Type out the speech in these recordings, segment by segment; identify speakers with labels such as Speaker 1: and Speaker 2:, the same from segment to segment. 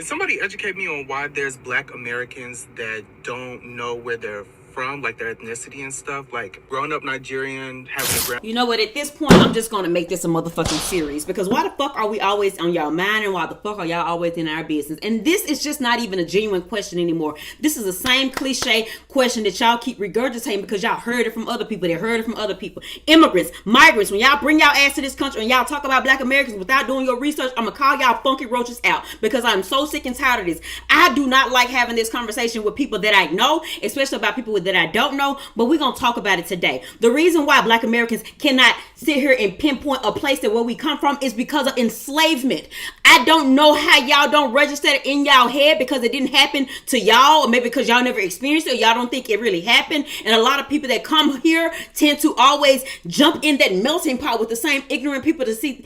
Speaker 1: somebody educate me on why there's Black Americans that don't know where they're from, like their ethnicity and stuff? Like, growing up Nigerian, having a grand...
Speaker 2: You know what? At this point, I'm just going to make this a motherfucking series. Because why the fuck are we always on y'all mind? And why the fuck are y'all always in our business? And this is just not even a genuine question anymore. This is the same cliche question that y'all keep regurgitating because y'all heard it from other people. They heard it from other people. Immigrants, migrants, when y'all bring y'all ass to this country and y'all talk about Black Americans without doing your research, I'm going to call y'all funky roaches out. Because I'm so sick and tired of this. I do not like having this conversation with people that I know, especially about people that I don't know, but we're going to talk about it today. The reason why Black Americans cannot sit here and pinpoint a place that where we come from is because of enslavement. I don't know how y'all don't register it in y'all head because it didn't happen to y'all, or maybe because y'all never experienced it, or y'all don't think it really happened. And a lot of people that come here tend to always jump in that melting pot with the same ignorant people to see.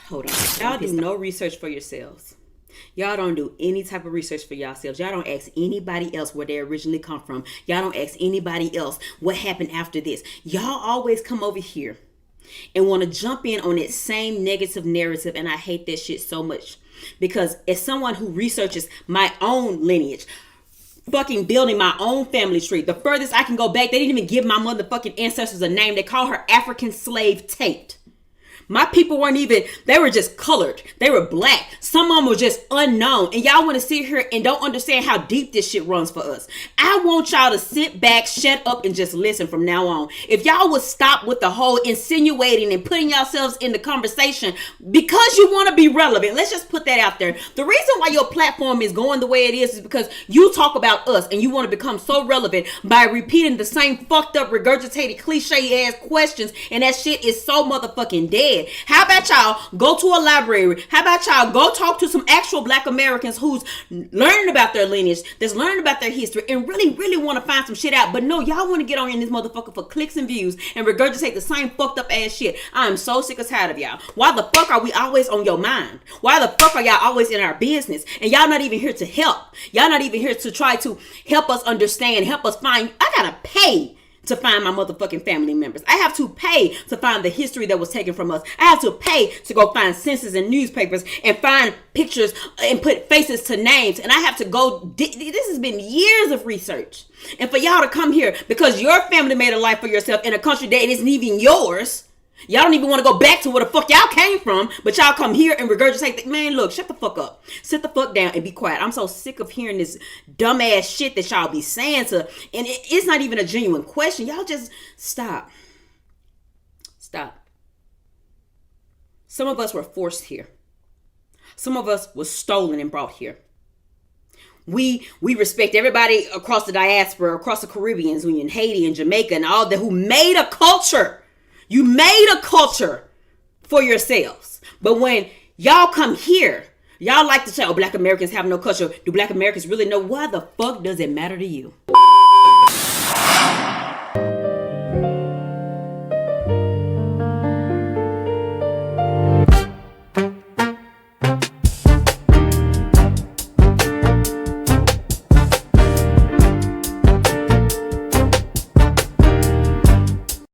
Speaker 2: Hold on. Y'all do no research for yourselves. Y'all don't do any type of research for yourselves. Y'all don't ask anybody else where they originally come from. Y'all don't ask anybody else what happened after this. Y'all always come over here and want to jump in on that same negative narrative. And I hate that shit so much. Because as someone who researches my own lineage, fucking building my own family tree, the furthest I can go back, they didn't even give my motherfucking ancestors a name. They call her African slave Tate. My people weren't even, they were just colored. They were Black. Some of them were just unknown. And y'all want to sit here and don't understand how deep this shit runs for us. I want y'all to sit back, shut up, and just listen from now on. If y'all would stop with the whole insinuating and putting yourselves in the conversation because you want to be relevant. Let's just put that out there. The reason why your platform is going the way it is because you talk about us and you want to become so relevant by repeating the same fucked up, regurgitated, cliche ass questions. And that shit is so motherfucking dead. How about y'all go to a library? How about y'all go talk to some actual Black Americans who's learning about their lineage, that's learning about their history, and really want to find some shit out. But no, y'all want to get on in this motherfucker for clicks and views and regurgitate the same fucked up ass shit. I am so sick and tired of y'all. Why the fuck are we always on your mind? Why the fuck are y'all always in our business? And y'all not even here to help. Y'all not even here to try to help us understand, help us find. I gotta pay to find my motherfucking family members. I have to pay to find the history that was taken from us. I have to pay to go find census and newspapers and find pictures and put faces to names. And I have to go, this has been years of research. And for y'all to come here because your family made a life for yourself in a country that isn't even yours. Y'all don't even want to go back to where the fuck y'all came from, but y'all come here and regurgitate. Man, look, shut the fuck up. Sit the fuck down and be quiet. I'm so sick of hearing this dumbass shit that y'all be saying and it's not even a genuine question. Y'all just stop. Stop. Some of us were forced here. Some of us was stolen and brought here. We respect everybody across the diaspora, across the Caribbeans, in Haiti and Jamaica and all that who made a culture. You made a culture for yourselves. But when y'all come here, y'all like to say, oh, Black Americans have no culture. Do Black Americans really know? Why the fuck does it matter to you?